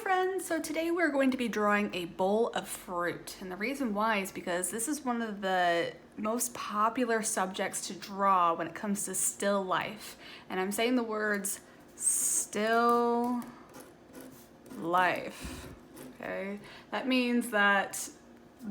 friends! So today we're going to be drawing a bowl of fruit, and the reason why is because this is one of the most popular subjects to draw when it comes to still life. And I'm saying the words still life, okay? That means that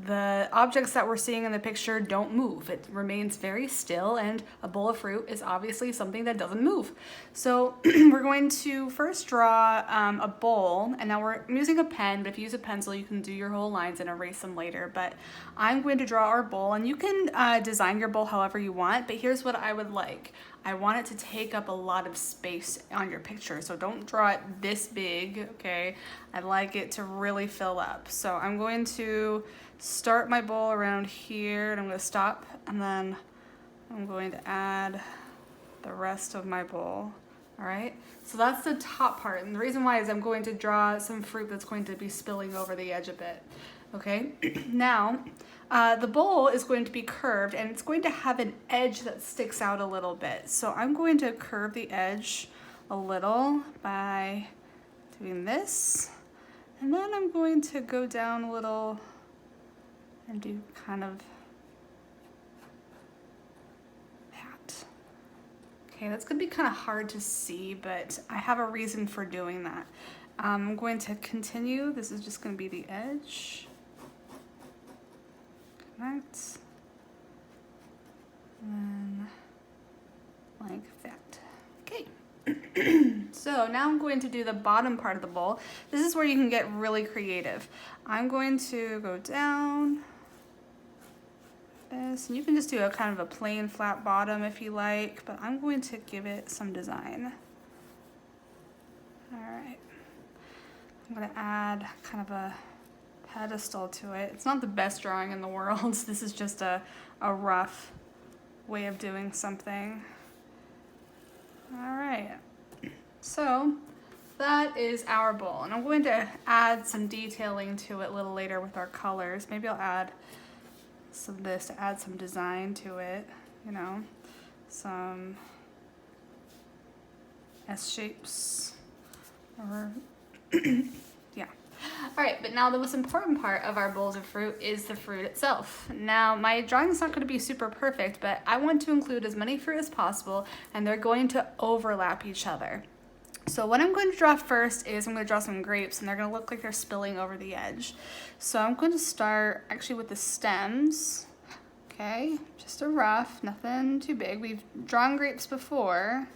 the objects that we're seeing in the picture don't move. It remains very still, and a bowl of fruit is obviously something that doesn't move. So we're going to first draw a bowl, and now I'm using a pen, but if you use a pencil, you can do your whole lines and erase them later. But I'm going to draw our bowl, and you can design your bowl however you want, but here's what I would like. I want it to take up a lot of space on your picture, so don't draw it this big, okay? I'd like it to really fill up. So I'm going to start my bowl around here, and I'm going to stop, and then I'm going to add the rest of my bowl. All right, so that's the top part, and the reason why is I'm going to draw some fruit that's going to be spilling over the edge a bit. Okay, now the bowl is going to be curved, and it's going to have an edge that sticks out a little bit. So I'm going to curve the edge a little by doing this, and then I'm going to go down a little and do kind of that. Okay, that's gonna be kind of hard to see, but I have a reason for doing that. I'm going to continue. This is just gonna be the edge. Connect. And then like that. Okay. So now I'm going to do the bottom part of the bowl. This is where you can get really creative. I'm going to go down this, and you can just do a kind of a plain flat bottom if you like, but I'm going to give it some design. All right. I'm going to add kind of a pedestal to it. It's not the best drawing in the world. This is just a rough way of doing something. All right. So that is our bowl, and I'm going to add some detailing to it a little later with our colors. Maybe I'll add some of this to add some design to it, you know, some S shapes or yeah. All right, but now the most important part of our bowls of fruit is the fruit itself. Now my drawing is not going to be super perfect, but I want to include as many fruit as possible, and they're going to overlap each other. So what I'm going to draw first is I'm going to draw some grapes, and they're going to look like they're spilling over the edge. So I'm going to start actually with the stems. Okay, just a rough, nothing too big. We've drawn grapes before.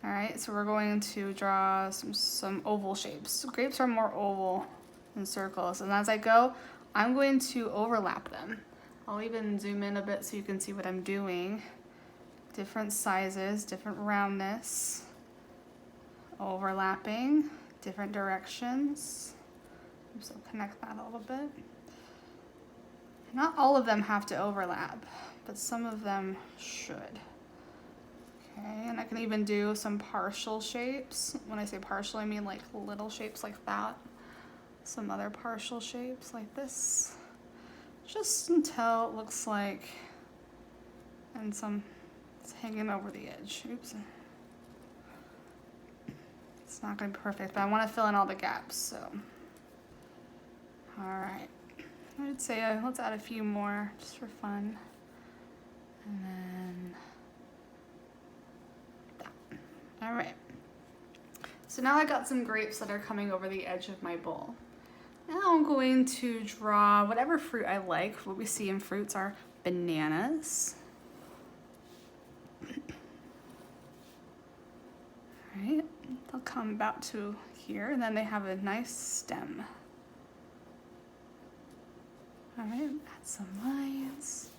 All right, so we're going to draw some oval shapes. Grapes are more oval than circles, and as I go, I'm going to overlap them. I'll even zoom in a bit so you can see what I'm doing. Different sizes, different roundness. Overlapping, different directions. So connect that a little bit. Not all of them have to overlap, but some of them should. Okay, and I can even do some partial shapes. When I say partial, I mean like little shapes like that. Some other partial shapes like this. Just until it looks like, and it's hanging over the edge. Oops. It's not going to be perfect, but I want to fill in all the gaps, so. All right. I would say let's add a few more just for fun. And then that. All right. So now I got some grapes that are coming over the edge of my bowl. Now I'm going to draw whatever fruit I like. What we see in fruits are bananas. All right. They'll come about to here, and then they have a nice stem. All right, add some lines.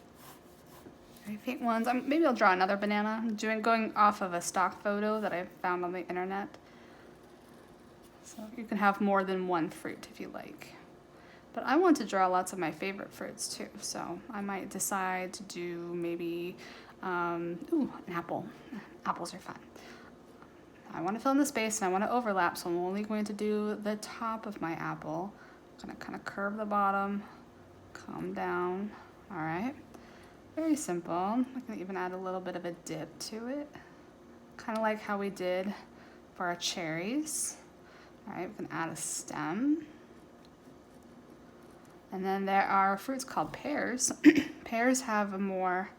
Very faint ones. Maybe I'll draw another banana. I'm going off of a stock photo that I found on the internet. So you can have more than one fruit if you like. But I want to draw lots of my favorite fruits too, so I might decide to do maybe, an apple. Apples are fun. I want to fill in the space, and I want to overlap, so I'm only going to do the top of my apple. I'm going to kind of curve the bottom, come down. All right, very simple. I can even add a little bit of a dip to it, kind of like how we did for our cherries. All right, we can add a stem. And then there are fruits called pears. Pears have a more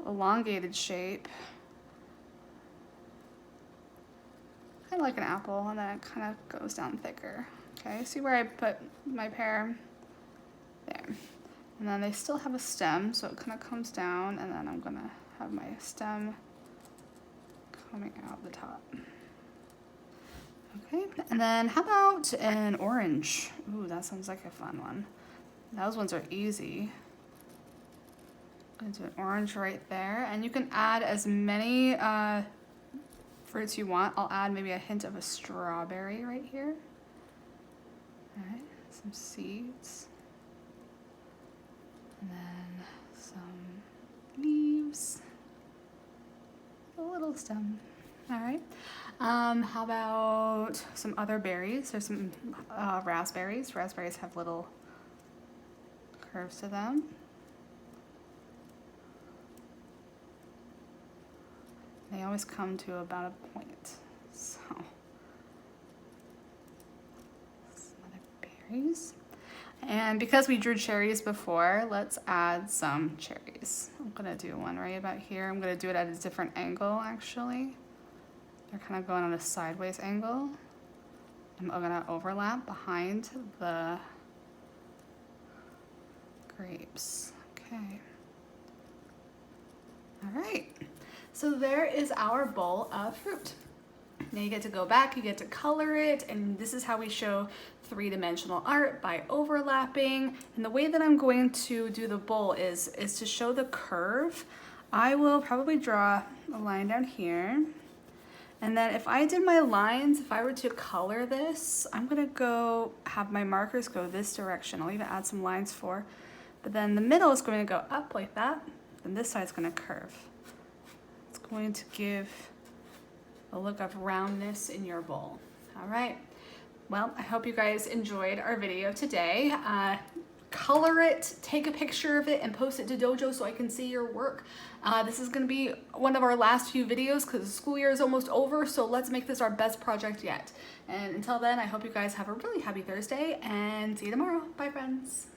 elongated shape. Kind of like an apple, and then it kind of goes down thicker. Okay, see where I put my pear? There. And then they still have a stem, so it kind of comes down, and then I'm gonna have my stem coming out the top. Okay, and then how about an orange? Ooh, that sounds like a fun one. Those ones are easy. I'm gonna do an orange right there, and you can add as many fruits you want. I'll add maybe a hint of a strawberry right here. All right, some seeds. And then some leaves. A little stem. All right. How about some other berries? There's some raspberries. Raspberries have little curves to them. They always come to about a point. So, some other berries. And because we drew cherries before, let's add some cherries. I'm gonna do one right about here. I'm gonna do it at a different angle, actually. They're kind of going on a sideways angle. I'm gonna overlap behind the grapes. Okay. All right. So there is our bowl of fruit. Now you get to go back, you get to color it, and this is how we show three-dimensional art, by overlapping. And the way that I'm going to do the bowl is to show the curve. I will probably draw a line down here. And then if I did my lines, if I were to color this, I'm gonna go have my markers go this direction. I'll even add some lines for, but then the middle is going to go up like that, and this side's gonna curve. It's going to give a look of roundness in your bowl. All right. Well, I hope you guys enjoyed our video today. Color it, take a picture of it, and post it to Dojo so I can see your work. This is gonna be one of our last few videos because the school year is almost over, so let's make this our best project yet. And until then, I hope you guys have a really happy Thursday, and see you tomorrow. Bye, friends.